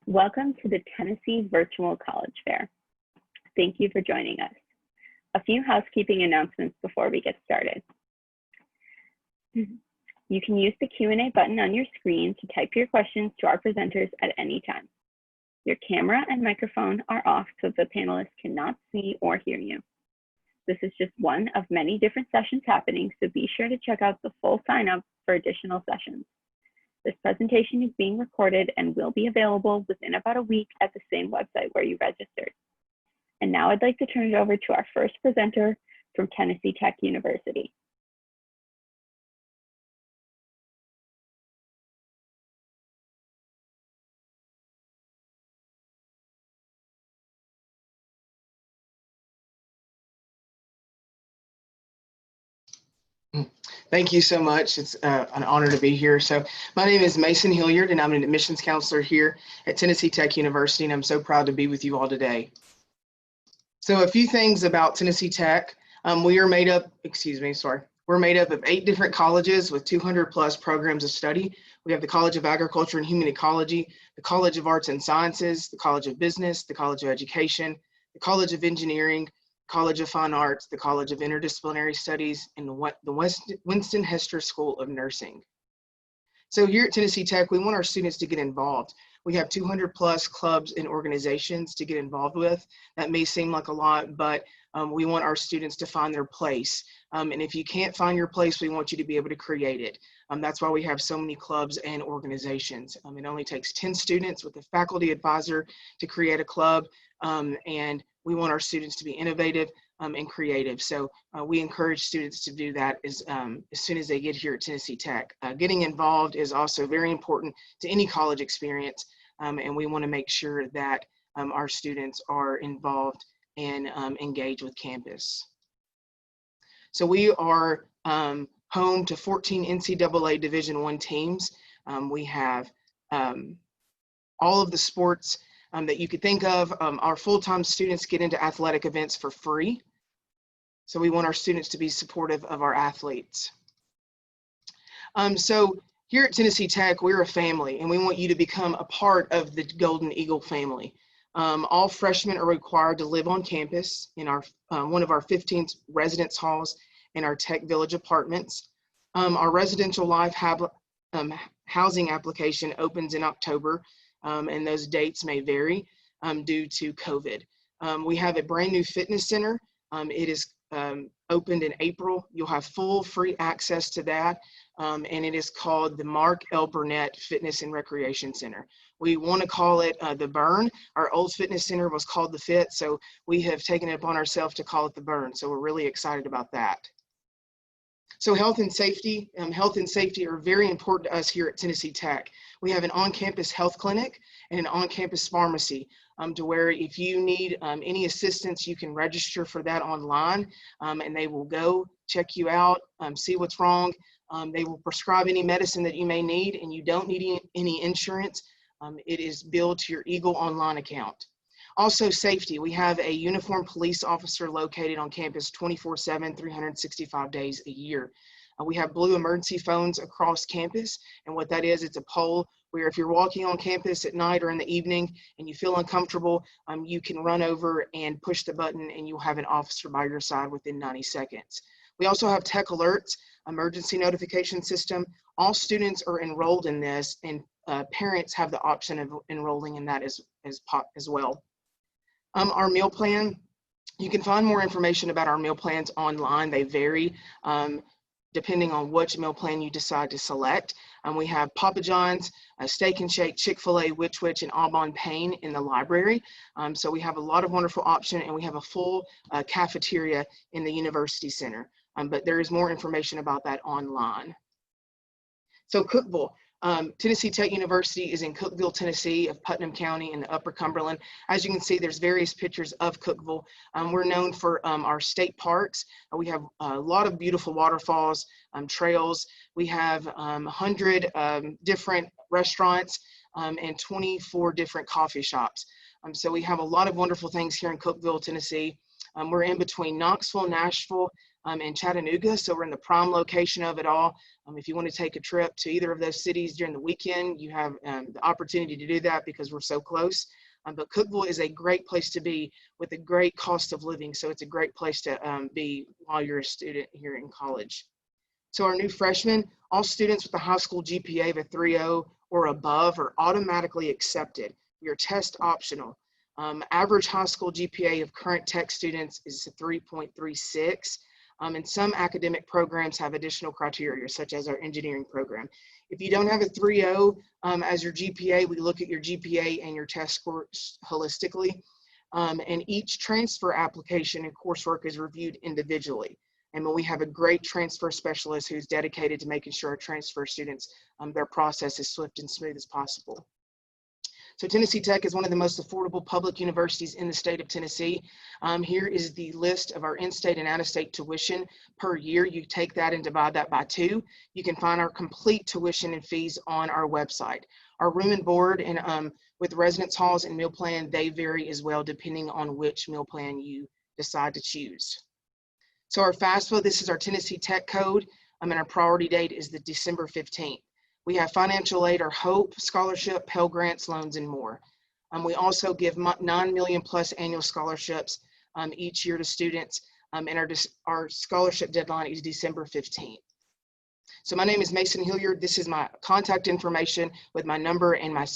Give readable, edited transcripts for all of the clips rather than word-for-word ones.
Welcome to the Tennessee Virtual College Fair. Thank you for joining us. A few housekeeping announcements before we get started. You can use the Q&A button on your screen to type your questions to our presenters at any time. Your camera and microphone are off so the panelists cannot see or hear you. This is just one of many different sessions happening, so be sure to check out the full sign-up for additional sessions. This presentation is being recorded and will be available within about a week at the same website where you registered. And now I'd like to turn it over to our first presenter from Tennessee Tech University. Thank you so much. It's an honor to be here. So my name is Mason Hilliard, and I'm an admissions counselor here at Tennessee Tech University, and I'm so proud to be with you all today. So a few things about Tennessee Tech. We're made up of 8 different colleges with 200 plus programs of study. We have the College of Agriculture and Human Ecology, the College of Arts and Sciences, the College of Business, the College of Education, the College of Engineering, College of Fine Arts, the College of Interdisciplinary Studies, and the Winston Hester School of Nursing. So here at Tennessee Tech, we want our students to get involved. We have 200 plus clubs and organizations to get involved with. That may seem like a lot, but we want our students to find their place. And if you can't find your place, we want you to be able to create it. That's why we have so many clubs and organizations. It only takes 10 students with a faculty advisor to create a club, and we want our students to be innovative and creative. So we encourage students to do that as soon as they get here at Tennessee Tech. Getting involved is also very important to any college experience, and we want to make sure that our students are involved and engaged with campus. So we are home to 14 NCAA Division I teams. We have all of the sports that you could think of. Our full-time students get into athletic events for free. So we want our students to be supportive of our athletes. So here at Tennessee Tech, we're a family, and we want you to become a part of the Golden Eagle family. All freshmen are required to live on campus in our one of our 15 residence halls in our Tech Village apartments. Our residential life housing application opens in October, and those dates may vary due to COVID. We have a brand new fitness center. It is opened in April. You'll have full free access to that, and it is called the Mark L. Burnett Fitness and Recreation Center. We want to call it the Burn. Our old fitness center was called the Fit, so we have taken it upon ourselves to call it the Burn. So we're really excited about that. So health and safety are very important to us here at Tennessee Tech. We have an on-campus health clinic and an on-campus pharmacy to where if you need any assistance, you can register for that online, and they will go check you out, see what's wrong. They will prescribe any medicine that you may need, and you don't need any insurance. It is billed to your Eagle Online account. Also safety, we have a uniformed police officer located on campus 24/7, 365 days a year. We have blue emergency phones across campus, and what that is, it's a pole where if you're walking on campus at night or in the evening and you feel uncomfortable, you can run over and push the button and you'll have an officer by your side within 90 seconds. We also have tech alerts, emergency notification system. All students are enrolled in this, and parents have the option of enrolling in that as well. Our meal plan, you can find more information about our meal plans online. They vary depending on which meal plan you decide to select. We have Papa John's, Steak and Shake, Chick-fil-A, Which Wich, and Au Bon Pain in the library. So we have a lot of wonderful options, and we have a full cafeteria in the University Center. But there is more information about that online. So Cookeville. Tennessee Tech University is in Cookeville, Tennessee of Putnam County in the Upper Cumberland. As you can see, there's various pictures of Cookeville. We're known for our state parks. We have a lot of beautiful waterfalls, trails. We have 100 different restaurants and 24 different coffee shops. So we have a lot of wonderful things here in Cookeville, Tennessee. We're in between Knoxville, Nashville, in Chattanooga, so we're in the prime location of it all. If you want to take a trip to either of those cities during the weekend, you have the opportunity to do that because we're so close. But Cookeville is a great place to be with a great cost of living, so it's a great place to be while you're a student here in college. So our new freshmen, all students with a high school GPA of a 3.0 or above are automatically accepted. We are test optional. Average high school GPA of current tech students is a 3.36. And some academic programs have additional criteria, such as our engineering program. If you don't have a 3.0 as your GPA, we look at your GPA and your test scores holistically. And each transfer application and coursework is reviewed individually. And when we have a great transfer specialist who's dedicated to making sure our transfer students, their process is swift and smooth as possible. So Tennessee Tech is one of the most affordable public universities in the state of Tennessee. Here is the list of our in-state and out-of-state tuition per year. You take that and divide that by 2. You can find our complete tuition and fees on our website. Our room and board and with residence halls and meal plan, they vary as well depending on which meal plan you decide to choose. So our FAFSA, this is our Tennessee Tech code, and our priority date is the December 15th. We have financial aid or HOPE, scholarship, Pell Grants, loans, and more. We also give 9 million plus annual scholarships each year to students, and our scholarship deadline is December 15th. So my name is Mason Hilliard. This is my contact information with my number and my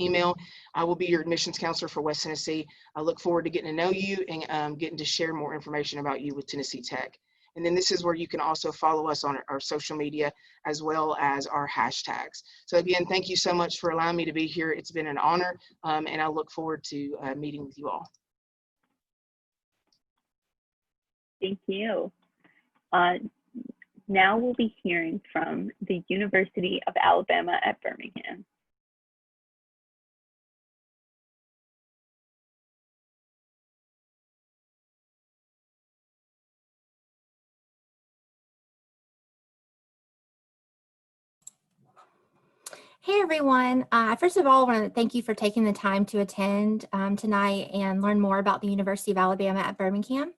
email. I will be your admissions counselor for West Tennessee. I look forward to getting to know you and getting to share more information about you with Tennessee Tech. And then this is where you can also follow us on our social media as well as our hashtags. So again, thank you so much for allowing me to be here. It's been an honor, and I look forward to meeting with you all. Thank you. Now we'll be hearing from the University of Alabama at Birmingham. Hey everyone, first of all, I want to thank you for taking the time to attend tonight and learn more about the University of Alabama at Birmingham.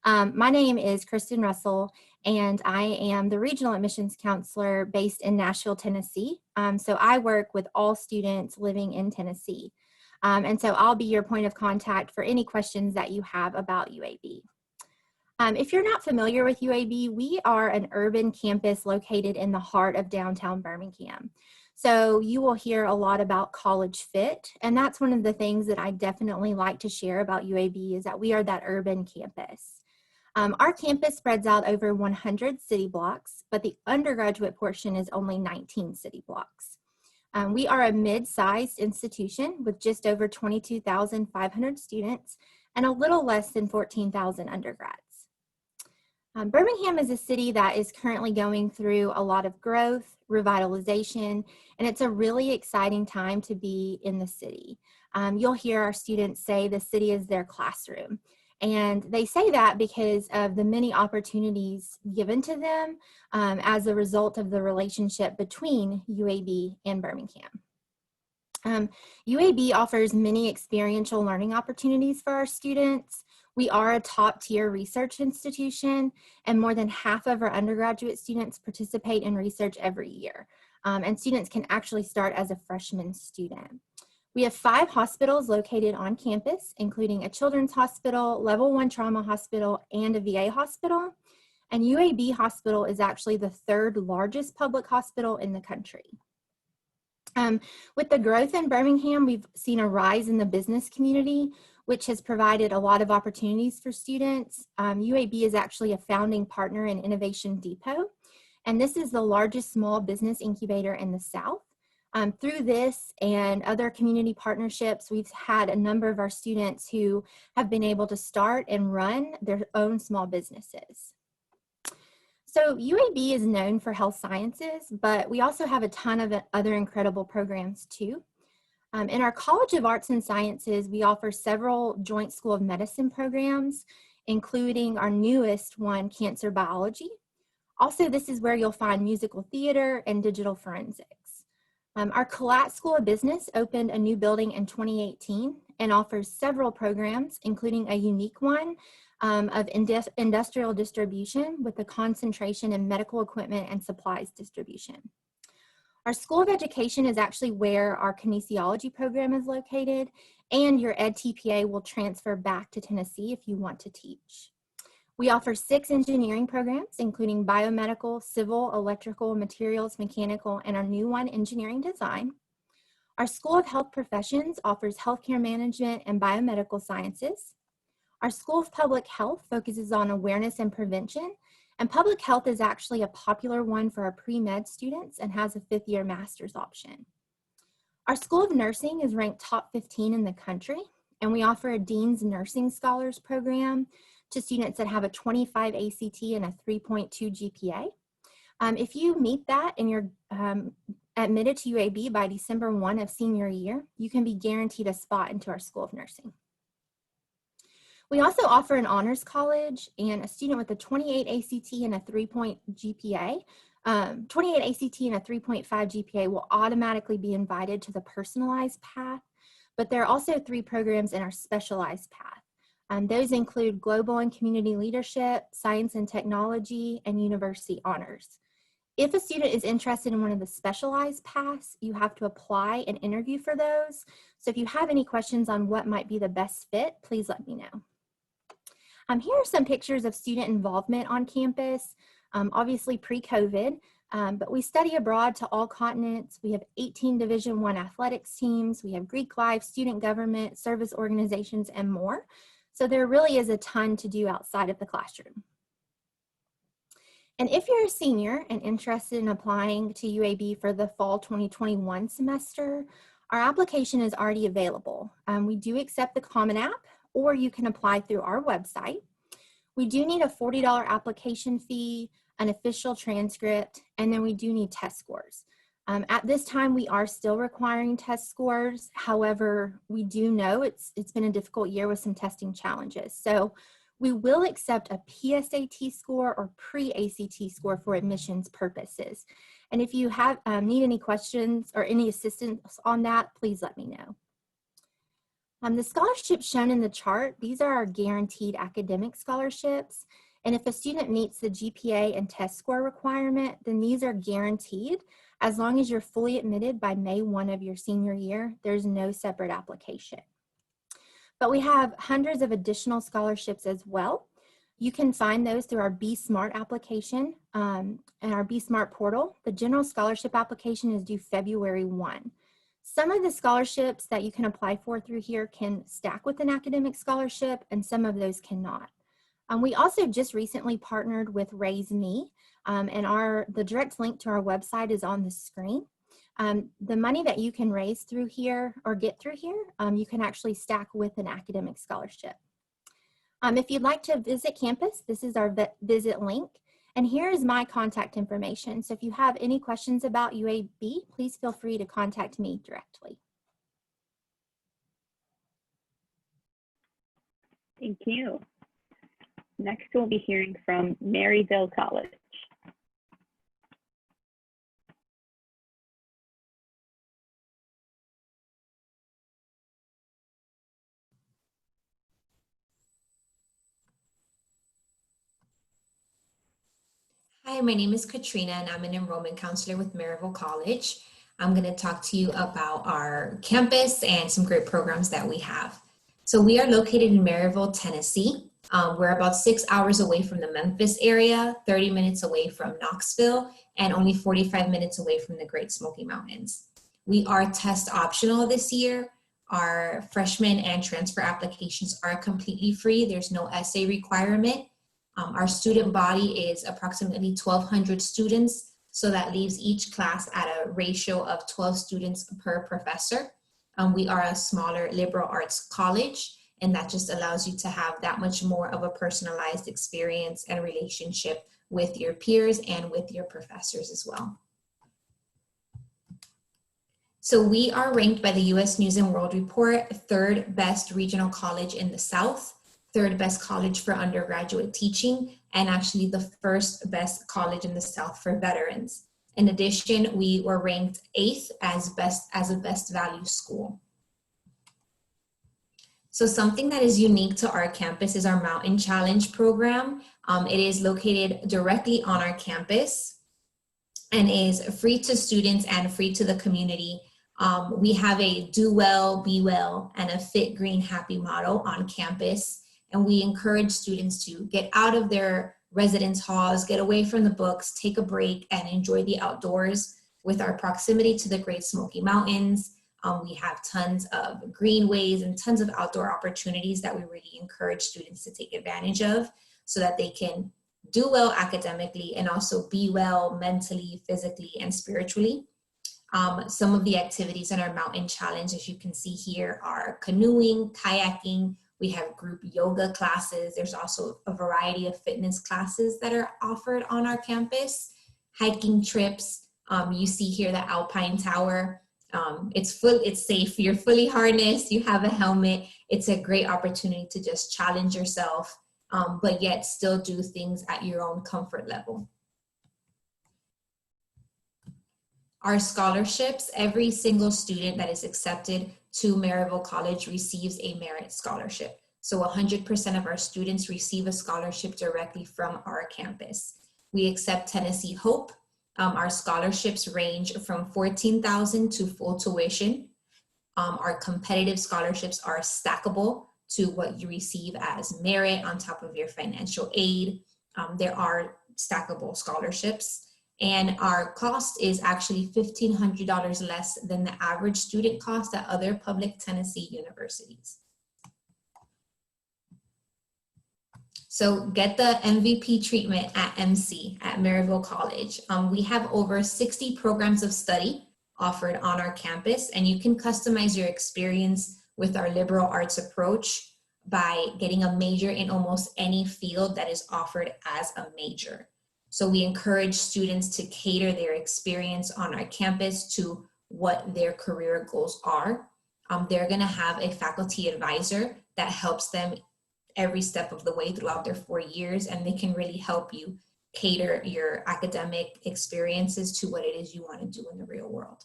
My name is Kristen Russell and I am the Regional Admissions Counselor based in Nashville, Tennessee. So I work with all students living in Tennessee. And so I'll be your point of contact for any questions that you have about UAB. If you're not familiar with UAB, we are an urban campus located in the heart of downtown Birmingham. So you will hear a lot about college fit, and that's one of the things that I definitely like to share about UAB is that we are that urban campus. Our campus spreads out over 100 city blocks, but the undergraduate portion is only 19 city blocks. We are a mid-sized institution with just over 22,500 students and a little less than 14,000 undergrads. Birmingham is a city that is currently going through a lot of growth, revitalization, and it's a really exciting time to be in the city. You'll hear our students say the city is their classroom. And they say that because of the many opportunities given to them as a result of the relationship between UAB and Birmingham. UAB offers many experiential learning opportunities for our students. We are a top-tier research institution, and more than half of our undergraduate students participate in research every year. And students can actually start as a freshman student. We have 5 hospitals located on campus, including a children's hospital, level 1 trauma hospital, and a VA hospital. And UAB Hospital is actually the 3rd largest public hospital in the country. With the growth in Birmingham, we've seen a rise in the business community, which has provided a lot of opportunities for students. UAB is actually a founding partner in Innovation Depot, and this is the largest small business incubator in the South. Through this and other community partnerships, we've had a number of our students who have been able to start and run their own small businesses. So UAB is known for health sciences, but we also have a ton of other incredible programs too. In our College of Arts and Sciences, we offer several joint School of Medicine programs, including our newest one, Cancer Biology. Also, this is where you'll find musical theater and digital forensics. Our Collat School of Business opened a new building in 2018 and offers several programs, including a unique one of industrial distribution with a concentration in medical equipment and supplies distribution. Our School of Education is actually where our kinesiology program is located, and your Ed TPA will transfer back to Tennessee if you want to teach. We offer 6 engineering programs, including biomedical, civil, electrical, materials, mechanical, and our new one, engineering design. Our School of Health Professions offers healthcare management and biomedical sciences. Our School of Public Health focuses on awareness and prevention, and public health is actually a popular one for our pre-med students and has a 5th-year master's option. Our School of Nursing is ranked top 15 in the country, and we offer a Dean's Nursing Scholars Program to students that have a 25 ACT and a 3.2 GPA. If you meet that and you're admitted to UAB by December 1 of senior year, you can be guaranteed a spot into our School of Nursing. We also offer an honors college, and a student with a 28 ACT and a 3.0 GPA, 28 ACT and a 3.5 GPA will automatically be invited to the personalized path, but there are also 3 programs in our specialized path. Those include global and community leadership, science and technology, and university honors. If a student is interested in one of the specialized paths, you have to apply and interview for those. So if you have any questions on what might be the best fit, please let me know. Here are some pictures of student involvement on campus, obviously pre-COVID, but we study abroad to all continents. We have 18 Division I athletics teams. We have Greek life, student government, service organizations, and more. So there really is a ton to do outside of the classroom. And if you're a senior and interested in applying to UAB for the fall 2021 semester, our application is already available. We do accept the Common App, or you can apply through our website. We do need a $40 application fee, an official transcript, and then we do need test scores. At this time, we are still requiring test scores. However, we do know it's been a difficult year with some testing challenges. So we will accept a PSAT score or pre-ACT score for admissions purposes. And if you have need any questions or any assistance on that, please let me know. The scholarships shown in the chart, these are our guaranteed academic scholarships. And if a student meets the GPA and test score requirement, then these are guaranteed. As long as you're fully admitted by May 1 of your senior year, there's no separate application. But we have hundreds of additional scholarships as well. You can find those through our Be Smart application and our Be Smart portal. The general scholarship application is due February 1. Some of the scholarships that you can apply for through here can stack with an academic scholarship, and some of those cannot. We also just recently partnered with Raise Me, and the direct link to our website is on the screen. The money that you can raise through here or get through here, you can actually stack with an academic scholarship. If you'd like to visit campus, this is our visit link. And here is my contact information. So if you have any questions about UAB, please feel free to contact me directly. Thank you. Next, we'll be hearing from Maryville College. Hi, my name is Katrina and I'm an enrollment counselor with Maryville College. I'm going to talk to you about our campus and some great programs that we have. So we are located in Maryville, Tennessee. We're about 6 hours away from the Memphis area, 30 minutes away from Knoxville, and only 45 minutes away from the Great Smoky Mountains. We are test optional this year. Our freshman and transfer applications are completely free. There's no essay requirement. Our student body is approximately 1,200 students, so that leaves each class at a ratio of 12 students per professor. We are a smaller liberal arts college, and that just allows you to have that much more of a personalized experience and relationship with your peers and with your professors as well. So we are ranked by the U.S. News and World Report 3rd best regional college in the South, 3rd best college for undergraduate teaching, and actually the 1st best college in the South for veterans. In addition, we were ranked 8th as a best value school. So something that is unique to our campus is our Mountain Challenge program. It is located directly on our campus and is free to students and free to the community. We have a do well, be well, and a fit, green, happy model on campus. And we encourage students to get out of their residence halls, get away from the books, take a break, and enjoy the outdoors. With our proximity to the Great Smoky Mountains, we have tons of greenways and tons of outdoor opportunities that we really encourage students to take advantage of so that they can do well academically and also be well mentally, physically, and spiritually. Some of the activities in our Mountain Challenge, as you can see here, are canoeing, kayaking. We have group yoga classes. There's also a variety of fitness classes that are offered on our campus. Hiking trips. You see here the Alpine Tower. It's safe. You're fully harnessed. You have a helmet. It's a great opportunity to just challenge yourself, but yet still do things at your own comfort level. Our scholarships, every single student that is accepted to Maryville College receives a merit scholarship. So 100% of our students receive a scholarship directly from our campus. We accept Tennessee Hope. Our scholarships range from $14,000 to full tuition. Our competitive scholarships are stackable to what you receive as merit on top of your financial aid. There are stackable scholarships. And our cost is actually $1,500 less than the average student cost at other public Tennessee universities. So get the MVP treatment at MC, at Maryville College. We have over 60 programs of study offered on our campus, and you can customize your experience with our liberal arts approach by getting a major in almost any field that is offered as a major. So we encourage students to cater their experience on our campus to what their career goals are. They're gonna have a faculty advisor that helps them every step of the way throughout their 4 years, and they can really help you cater your academic experiences to what it is you wanna do in the real world.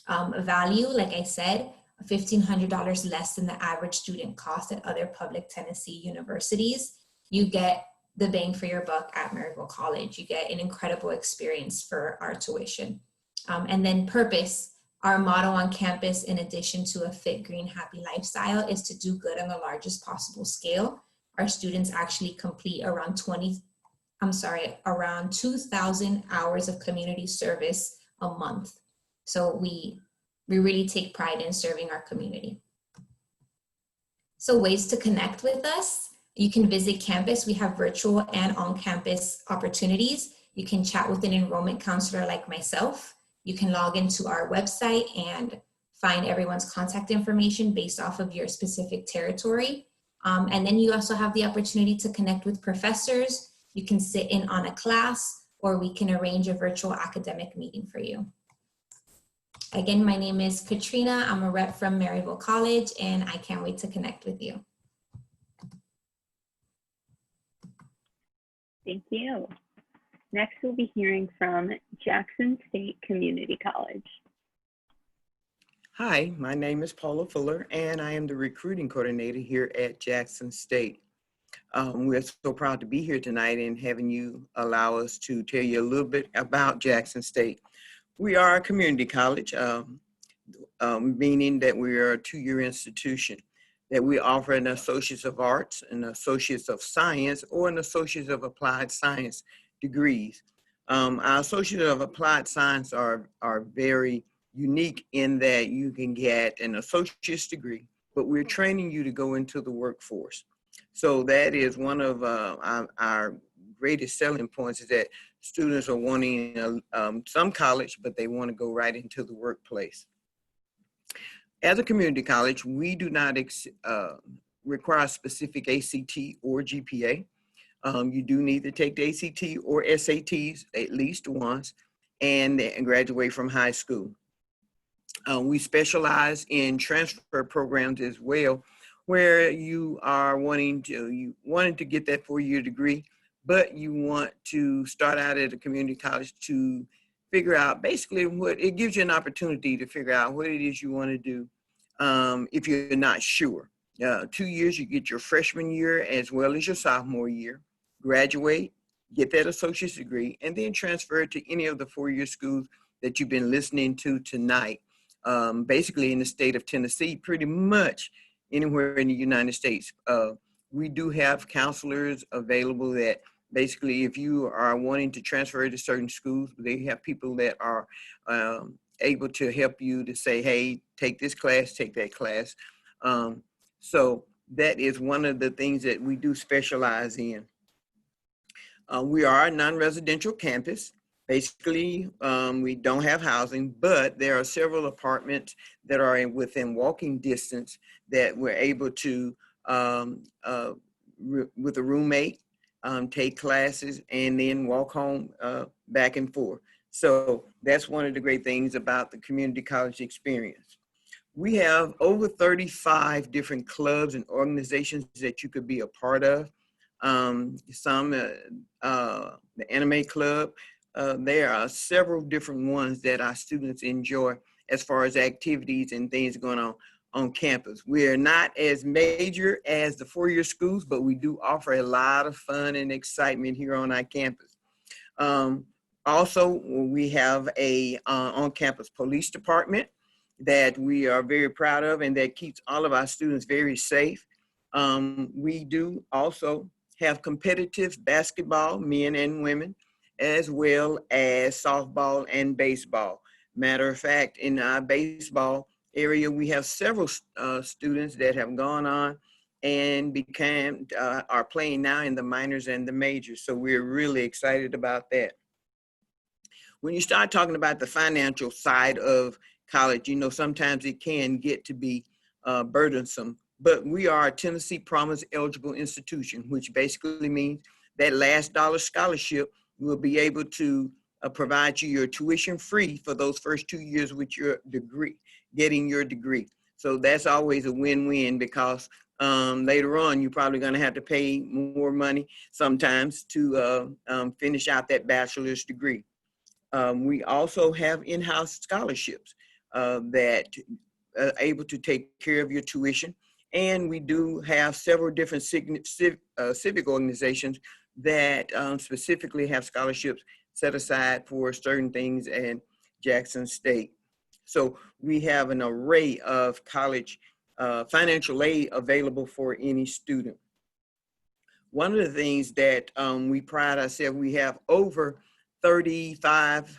Value, like I said, $1,500 less than the average student cost at other public Tennessee universities. You get the bang for your buck at Maryville College. You get an incredible experience for our tuition. And then purpose, our motto on campus, in addition to a fit, green, happy lifestyle, is to do good on the largest possible scale. Our students actually complete around 2,000 hours of community service a month. So we really take pride in serving our community. So ways to connect with us. You can visit campus. We have virtual and on-campus opportunities. You can chat with an enrollment counselor like myself. You can log into our website and find everyone's contact information based off of your specific territory. And then you also have the opportunity to connect with professors. You can sit in on a class, or we can arrange a virtual academic meeting for you. Again, my name is Katrina. I'm a rep from Maryville College, and I can't wait to connect with you. Thank you. Next, we'll be hearing from Jackson State Community College. Hi, my name is Paula Fuller, and I am the recruiting coordinator here at Jackson State. We're so proud to be here tonight and having you allow us to tell you a little bit about Jackson State. We are a community college, meaning that we are a two-year institution, that we offer an Associates of Arts, an Associates of Science, or an Associates of Applied Science degrees. Our Associates of Applied Science are very unique in that you can get an associate's degree, but we're training you to go into the workforce. So that is one of our greatest selling points, is that students are wanting some college, but they want to go right into the workplace. As a community college, we do not require specific ACT or GPA. You do need to take the ACT or SATs at least once and graduate from high school. We specialize in transfer programs as well, where you are wanting to get that 4-year degree, but you want to start out at a community college to figure out basically what it gives you an opportunity to figure out what it is you want to do if you're not sure. 2 years, you get your freshman year as well as your sophomore year, graduate, get that associate's degree, and then transfer to any of the 4-year schools that you've been listening to tonight. Basically in the state of Tennessee, pretty much anywhere in the United States. We do have counselors available that basically if you are wanting to transfer to certain schools, they have people that are able to help you to say, hey, take this class, take that class. So that is one of the things that we do specialize in. We are a non-residential campus. Basically, we don't have housing, but there are several apartments that are within walking distance that we're able to, with a roommate, take classes and then walk home back and forth. So that's one of the great things about the community college experience. We have over 35 different clubs and organizations that you could be a part of. The anime club, there are several different ones that our students enjoy as far as activities and things going on campus. We are not as major as the 4-year schools, but we do offer a lot of fun and excitement here on our campus. Also, we have a on-campus police department that we are very proud of and that keeps all of our students very safe. We do also have competitive basketball, men and women, as well as softball and baseball. Matter of fact, in our baseball area, we have several students that have gone on and are playing now in the minors and the majors. So we're really excited about that. When you start talking about the financial side of college, you know, sometimes it can get to be burdensome, but we are a Tennessee Promise eligible institution, which basically means that last dollar scholarship will be able to provide you your tuition free for those first 2 years with your degree, getting your degree. So that's always a win-win because later on, you're probably going to have to pay more money sometimes to finish out that bachelor's degree. We also have in-house scholarships that are able to take care of your tuition. And we do have several different civic organizations that specifically have scholarships set aside for certain things in Jackson State. So we have an array of college financial aid available for any student. One of the things that we pride ourselves, we have over 35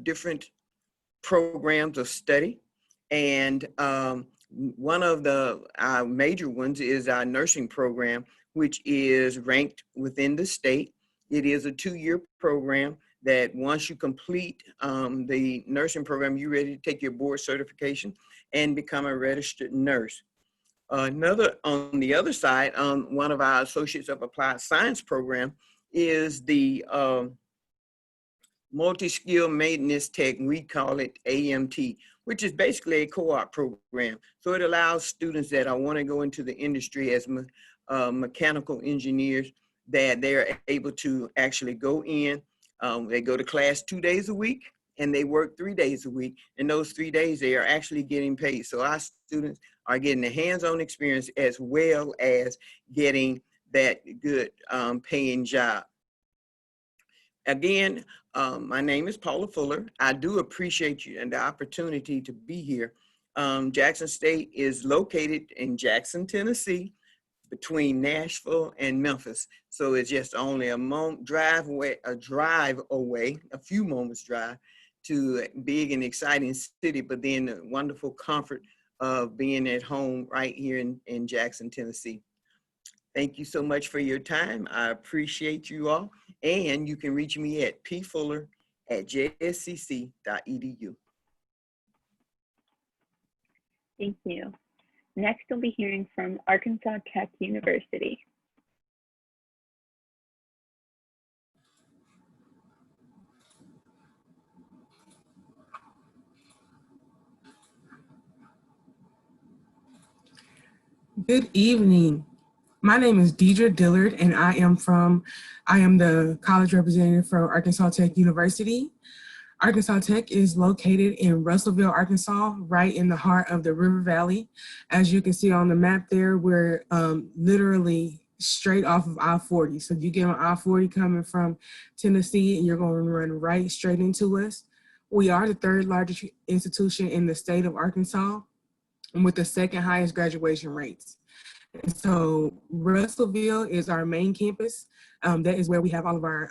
different programs of study. And one of our major ones is our nursing program, which is ranked within the state. It is a 2-year program that once you complete the nursing program, you're ready to take your board certification and become a registered nurse. On the other side, one of our Associates of Applied Science program is the multi-skill maintenance tech, we call it AMT, which is basically a co-op program. So it allows students that want to go into the industry as mechanical engineers that they're able to actually go in. They go to class 2 days a week and they work 3 days a week. And those 3 days they are actually getting paid. So our students are getting a hands-on experience as well as getting that good paying job. Again, my name is Paula Fuller. I do appreciate you and the opportunity to be here. Jackson State is located in Jackson, Tennessee, between Nashville and Memphis. So it's just only a drive away, a few moments drive to a big and exciting city, but then the wonderful comfort of being at home right here in Jackson, Tennessee. Thank you so much for your time. I appreciate you all. And you can reach me at pfuller@jscc.edu. Thank you. Next, we'll be hearing from Arkansas Tech University. Good evening. My name is Deidre Dillard, and I am the college representative for Arkansas Tech University. Arkansas Tech is located in Russellville, Arkansas, right in the heart of the River Valley. As you can see on the map there, we're literally straight off of I-40. So you get on I-40 coming from Tennessee and you're going to run right straight into us. We are the third largest institution in the state of Arkansas and with the second highest graduation rates. And so Russellville is our main campus. That is where we have all of our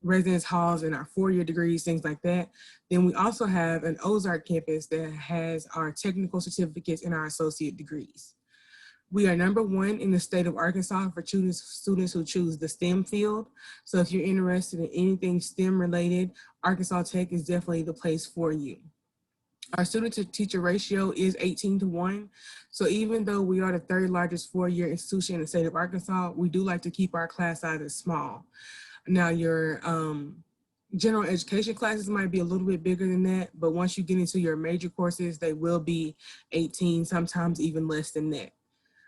residence halls and our four-year degrees, things like that. Then we also have an Ozark campus that has our technical certificates and our associate degrees. We are #1 in the state of Arkansas for students who choose the STEM field. So if you're interested in anything STEM related, Arkansas Tech is definitely the place for you. Our student to teacher ratio is 18:1. So even though we are the third largest four-year institution in the state of Arkansas, we do like to keep our class sizes small. Now your general education classes might be a little bit bigger than that, but once you get into your major courses, they will be 18, sometimes even less than that.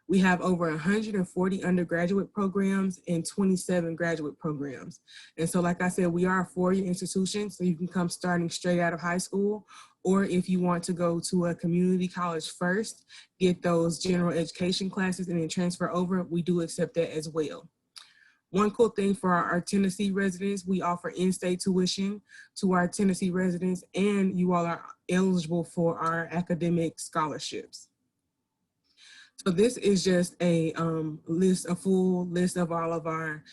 We have over 140 undergraduate programs and 27 graduate programs. And so like I said, we are a four-year institution, so you can come starting straight out of high school, or if you want to go to a community college first, get those general education classes and then transfer over, we do accept that as well. One cool thing for our Tennessee residents, we offer in-state tuition to our Tennessee residents, and you all are eligible for our academic scholarships. So this is just a full list of all of our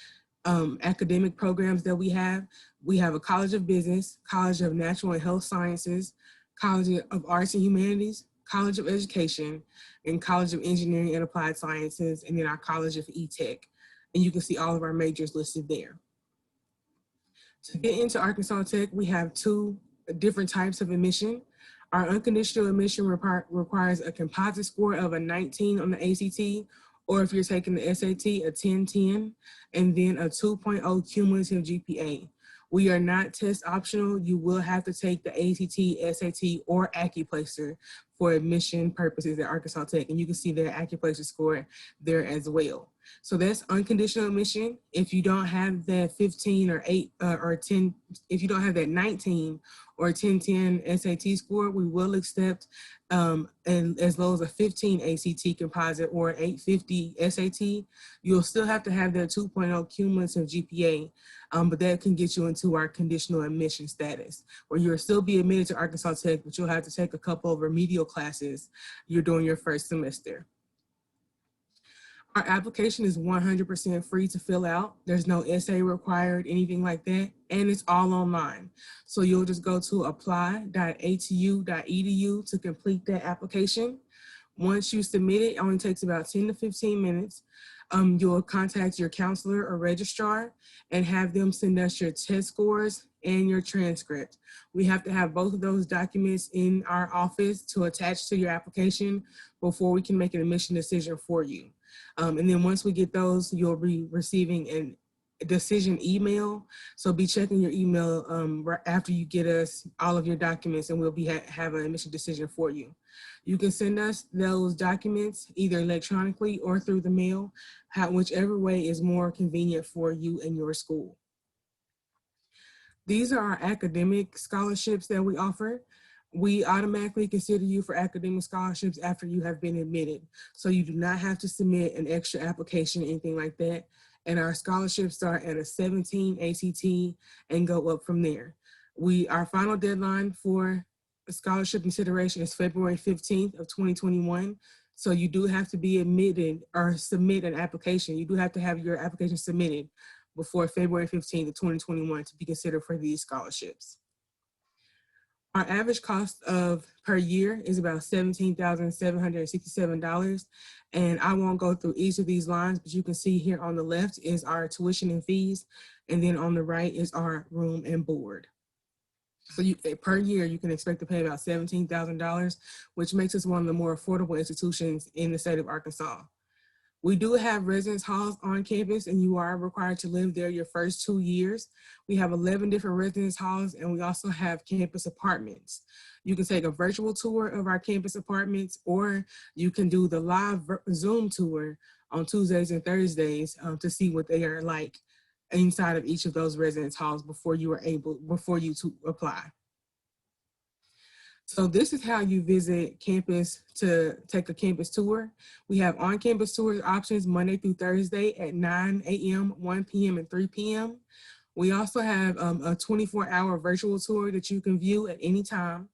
academic programs that we have. We have a College of Business, College of Natural and Health Sciences, College of Arts and Humanities, College of Education, and College of Engineering and Applied Sciences, and then our College of E-Tech. And you can see all of our majors listed there. To get into Arkansas Tech, we have two different types of admission. Our unconditional admission requires a composite score of a 19 on the ACT, or if you're taking the SAT, a 10-10, and then a 2.0 cumulative GPA. We are not test optional. You will have to take the ACT, SAT, or Accuplacer for admission purposes at Arkansas Tech, and you can see their Accuplacer score there as well. So that's unconditional admission. If you don't have that 15 or 8 or 10, if you don't have that 19 or 10-10 SAT score, we will accept and as low as a 15 ACT composite or 850 SAT. You'll still have to have that 2.0 cumulative GPA, but that can get you into our conditional admission status, where you'll still be admitted to Arkansas Tech, but you'll have to take a couple of remedial classes you're doing your first semester. Our application is 100% free to fill out. There's no essay required, anything like that, and it's all online. So you'll just go to apply.atu.edu to complete that application. Once you submit it, it only takes about 10 to 15 minutes. You'll contact your counselor or registrar and have them send us your test scores and your transcript. We have to have both of those documents in our office to attach to your application before we can make an admission decision for you. And then once we get those, you'll be receiving a decision email. So be checking your email right after you get us all of your documents, and we'll have an admission decision for you. You can send us those documents either electronically or through the mail, whichever way is more convenient for you and your school. These are our academic scholarships that we offer. We automatically consider you for academic scholarships after you have been admitted. So you do not have to submit an extra application or anything like that. And our scholarships start at a 17 ACT and go up from there. Our final deadline for scholarship consideration is February 15th of 2021. So you do have to be admitted or submit an application. You do have to have your application submitted before February 15th of 2021 to be considered for these scholarships. Our average cost per year is about $17,767. And I won't go through each of these lines, but you can see here on the left is our tuition and fees. And then on the right is our room and board. So per year, you can expect to pay about $17,000, which makes us one of the more affordable institutions in the state of Arkansas. We do have residence halls on campus, and you are required to live there your first 2 years. We have 11 different residence halls, and we also have campus apartments. You can take a virtual tour of our campus apartments, or you can do the live Zoom tour on Tuesdays and Thursdays to see what they are like inside of each of those residence halls before you to apply. So this is how you visit campus to take a campus tour. We have on-campus tours options Monday through Thursday at 9 a.m., 1 p.m., and 3 p.m. We also have a 24-hour virtual tour that you can view at any time.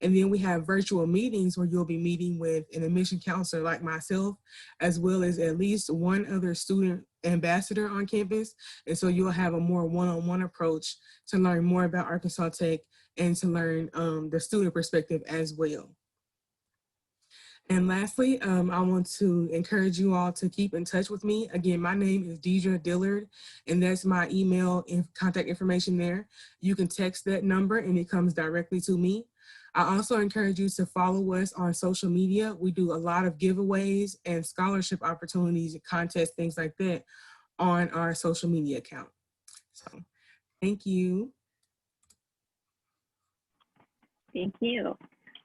And then we have virtual meetings where you'll be meeting with an admission counselor like myself, as well as at least one other student ambassador on campus. And so you'll have a more one-on-one approach to learn more about Arkansas Tech and to learn the student perspective as well. And lastly, I want to encourage you all to keep in touch with me. Again, my name is Deidre Dillard, and that's my email and contact information there. You can text that number and it comes directly to me. I also encourage you to follow us on social media. We do a lot of giveaways and scholarship opportunities and contests, things like that on our social media account. So thank you. Thank you.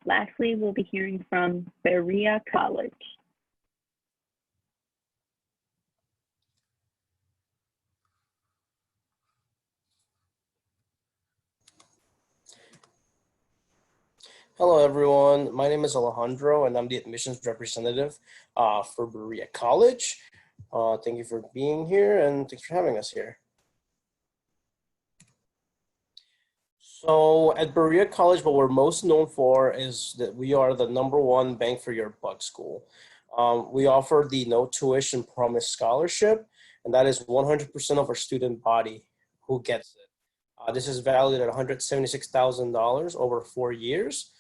Lastly, we'll be hearing from Berea College. Hello, everyone. My name is Alejandro, and I'm the admissions representative for Berea College. Thank you for being here, and thanks for having us here. So at Berea College, what we're most known for is that we are the #1 bang for your buck school. We offer the no tuition promise scholarship, and that is 100% of our student body who gets it. This is valued at $176,000 over 4 years.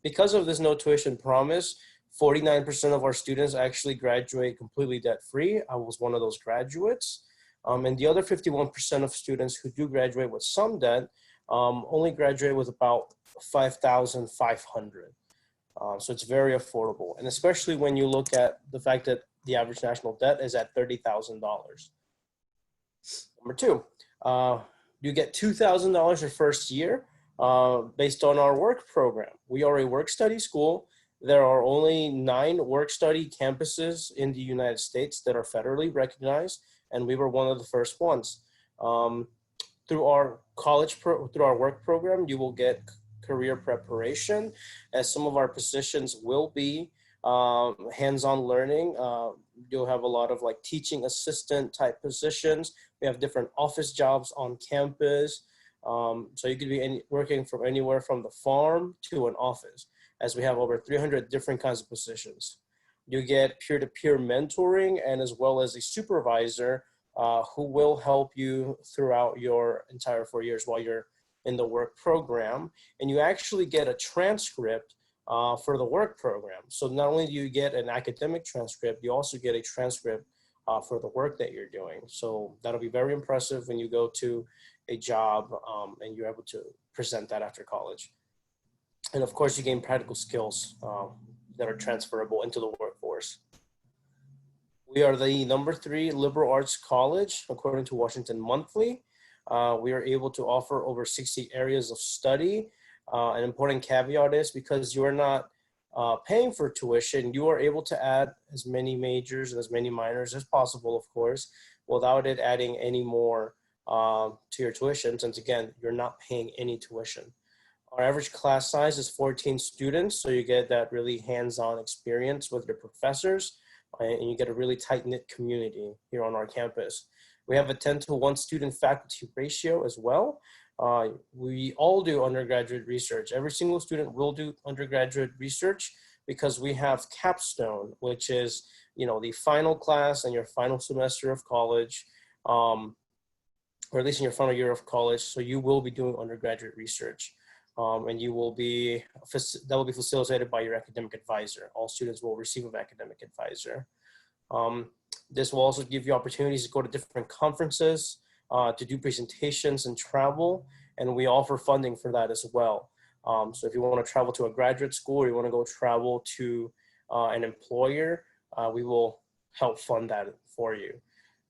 Because of this no tuition promise, 49% of our students actually graduate completely debt-free. I was one of those graduates. And the other 51% of students who do graduate with some debt only graduate with about $5,500. So it's very affordable. And especially when you look at the fact that the average national debt is at $30,000. Number two, you get $2,000 your first year based on our work program. We are a work-study school. There are only 9 work-study campuses in the United States that are federally recognized, and we were one of the first ones. Through our through our work program, you will get career preparation, as some of our positions will be hands-on learning. You'll have a lot of like teaching assistant type positions. We have different office jobs on campus. So you could be working from anywhere from the farm to an office, as we have over 300 different kinds of positions. You get peer-to-peer mentoring, and as well as a supervisor who will help you throughout your entire 4 years while you're in the work program. And you actually get a transcript for the work program. So not only do you get an academic transcript, you also get a transcript for the work that you're doing. So that'll be very impressive when you go to a job and you're able to present that after college. And of course, you gain practical skills that are transferable into the workforce. We are the #3 liberal arts college, according to Washington Monthly. We are able to offer over 60 areas of study. An important caveat is because you are not paying for tuition, you are able to add as many majors and as many minors as possible, of course, without it adding any more to your tuition, since again, you're not paying any tuition. Our average class size is 14 students, so you get that really hands-on experience with your professors, and you get a really tight-knit community here on our campus. We have a 10-to-1 student-faculty ratio as well. We all do undergraduate research. Every single student will do undergraduate research because we have capstone, which is, you know, the final class and your final semester of college, or at least in your final year of college. So you will be doing undergraduate research, and you will be, that will be facilitated by your academic advisor. All students will receive an academic advisor. This will also give you opportunities to go to different conferences, to do presentations and travel, and we offer funding for that as well. So if you want to travel to a graduate school or you want to go travel to an employer, we will help fund that for you.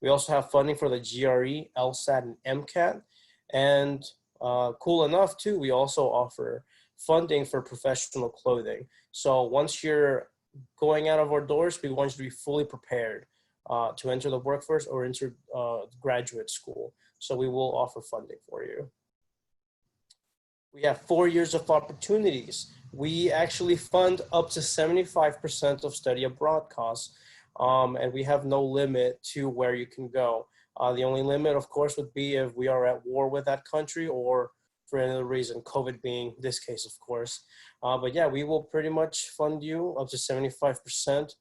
We also have funding for the GRE, LSAT, and MCAT. And cool enough too, we also offer funding for professional clothing. So once you're going out of our doors, we want you to be fully prepared to enter the workforce or enter graduate school. So we will offer funding for you. We have 4 years of opportunities. We actually fund up to 75% of study abroad costs, and we have no limit to where you can go. The only limit, of course, would be if we are at war with that country or for any other reason, COVID being this case, of course. But yeah, we will pretty much fund you up to 75%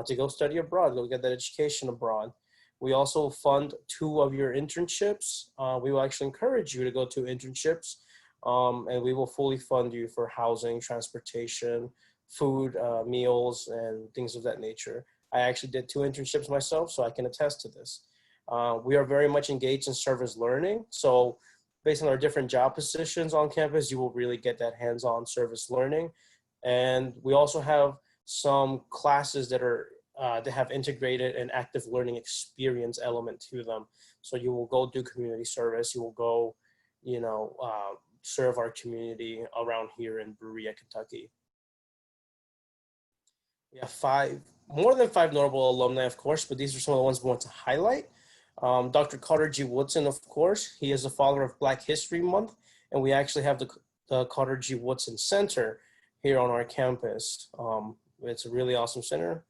to go study abroad, go get that education abroad. We also fund 2 of your internships. We will actually encourage you to go to internships, and we will fully fund you for housing, transportation, food, meals, and things of that nature. I actually did 2 internships myself, so I can attest to this. We are very much engaged in service learning. So based on our different job positions on campus, you will really get that hands-on service learning. And we also have some classes that are that have integrated an active learning experience element to them. So you will go do community service. You will go, serve our community around here in Berea, Kentucky. We have more than five notable alumni, of course, but these are some of the ones we want to highlight. Dr. Carter G. Woodson, of course, he is the father of Black History Month, and we actually have the Carter G. Woodson Center here on our campus. It's a really awesome center.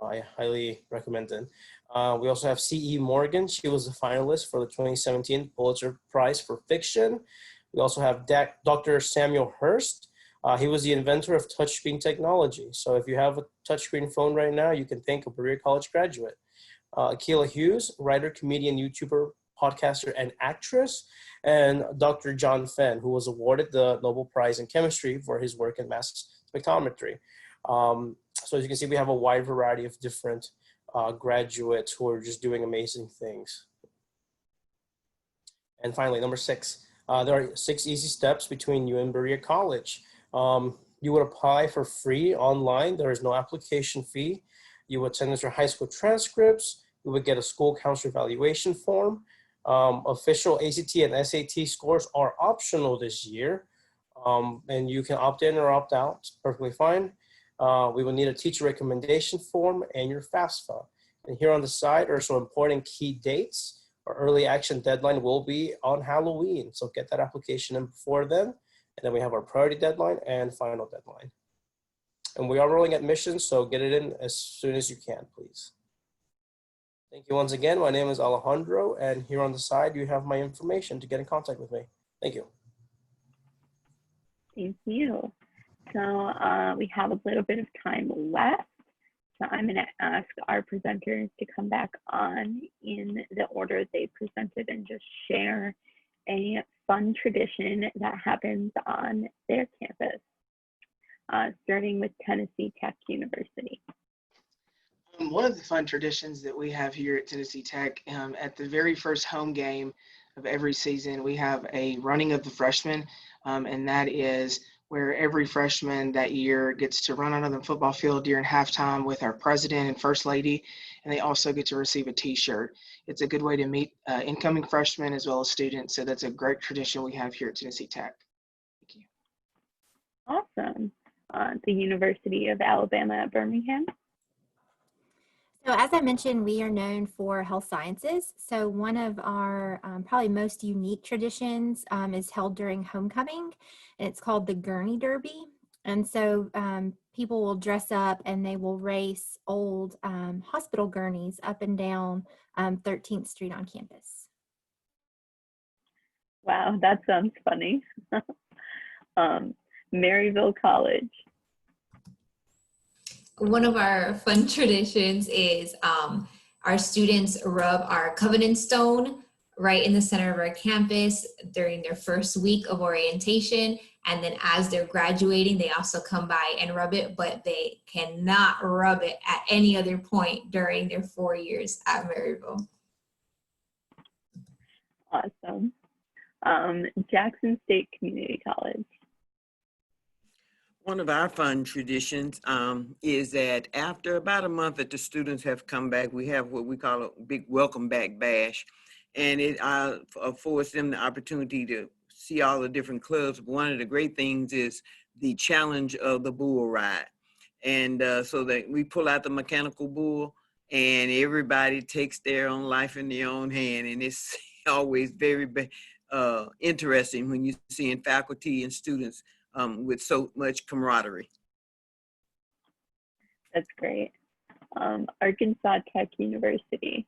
I highly recommend it. We also have C.E. Morgan. She was the finalist for the 2017 Pulitzer Prize for Fiction. We also have Dr. Samuel Hurst. He was the inventor of touchscreen technology. So if you have a touchscreen phone right now, you can thank a Berea College graduate. Akilah Hughes, writer, comedian, YouTuber, podcaster, and actress. And Dr. John Fenn, who was awarded the Nobel Prize in Chemistry for his work in mass spectrometry. So as you can see, we have a wide variety of different graduates who are just doing amazing things. And finally, number 6, there are 6 easy steps between you and Berea College. You would apply for free online. There is no application fee. You would send us your high school transcripts. You would get a school counselor evaluation form. Official ACT and SAT scores are optional this year. And you can opt in or opt out, it's perfectly fine. We will need a teacher recommendation form and your FAFSA. And here on the side are some important key dates. Our early action deadline will be on Halloween. So get that application in before then. And then we have our priority deadline and final deadline. And we are rolling admissions, so get it in as soon as you can, please. Thank you once again. My name is Alejandro, and here on the side, you have my information to get in contact with me. Thank you. Thank you. So we have a little bit of time left. So I'm going to ask our presenters to come back on in the order they presented and just share a fun tradition that happens on their campus, starting with Tennessee Tech University. One of the fun traditions that we have here at Tennessee Tech, at the very first home game of every season, we have a running of the freshmen, and that is where every freshman that year gets to run onto the football field during halftime with our president and first lady, and they also get to receive a t-shirt. It's a good way to meet incoming freshmen as well as students, so that's a great tradition we have here at Tennessee Tech. Thank you. Awesome. The University of Alabama at Birmingham. So as I mentioned, we are known for health sciences. So one of our probably most unique traditions is held during homecoming, and it's called the Gurney Derby. And so people will dress up and they will race old hospital gurneys up and down 13th Street on campus. Wow, that sounds funny. Maryville College. One of our fun traditions is our students rub our covenant stone right in the center of our campus during their first week of orientation. And then as they're graduating, they also come by and rub it, but they cannot rub it at any other point during their 4 years at Maryville. Awesome. Jackson State Community College. One of our fun traditions is that after about a month that the students have come back, we have what we call a big welcome back bash. And it affords them the opportunity to see all the different clubs. One of the great things is the challenge of the bull ride. And so that we pull out the mechanical bull and everybody takes their own life in their own hand. And it's always very interesting when you're seeing faculty and students with so much camaraderie. That's great. Arkansas Tech University.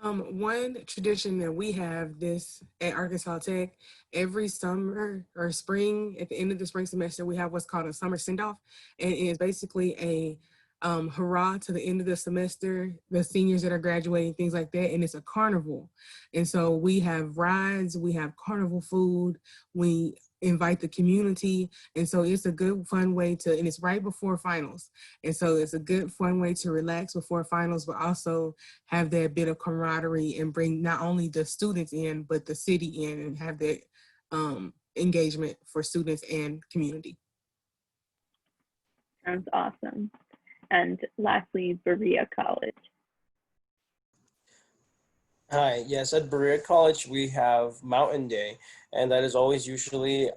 One tradition that we have this at Arkansas Tech, every summer or spring, at the end of the spring semester, we have what's called a summer send-off. And it is basically a hurrah to the end of the semester, the seniors that are graduating, things like that. And it's a carnival. And so we have rides, we have carnival food, we invite the community. And so it's a good, fun way to, and it's right before finals. And so it's a good, fun way to relax before finals, but also have that bit of camaraderie and bring not only the students in, but the city in, and have that engagement for students and community. Sounds awesome. And lastly, Berea College. Hi, yes, at Berea College, we have Mountain Day, and that is always usually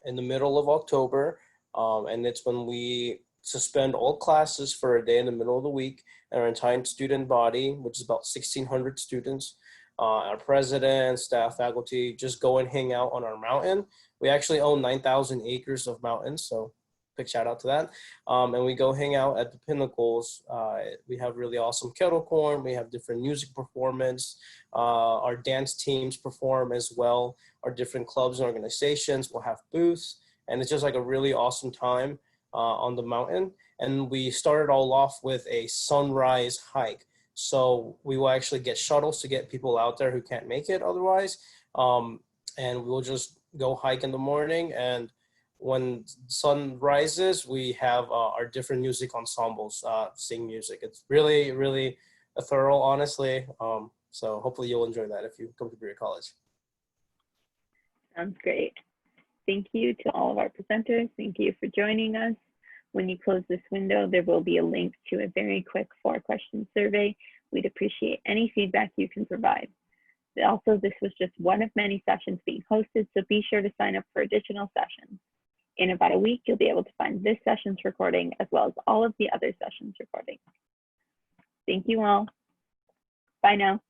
in the middle of October, and it's when we suspend all classes for a day in the middle of the week, and our entire student body, which is about 1,600 students, our president, staff, faculty, just go and hang out on our mountain. We actually own 9,000 acres of mountains, so big shout out to that. And we go hang out at the pinnacles. We have really awesome kettle corn. We have different music performance. Our dance teams perform as well. Our different clubs and organizations will have booths. And it's just like a really awesome time on the mountain. And we started all off with a sunrise hike. So we will actually get shuttles to get people out there who can't make it otherwise. And we'll just go hike in the morning, and when sun rises, we have our different music ensembles sing music. It's really, really a thorough, honestly. So hopefully you'll enjoy that if you come to Berea College. Sounds great. Thank you to all of our presenters. Thank you for joining us. When you close this window, there will be a link to a very quick 4-question survey. We'd appreciate any feedback you can provide. Also, this was just one of many sessions being hosted, so be sure to sign up for additional sessions. In about a week, you'll be able to find this session's recording as well as all of the other sessions recordings. Thank you all. Bye now.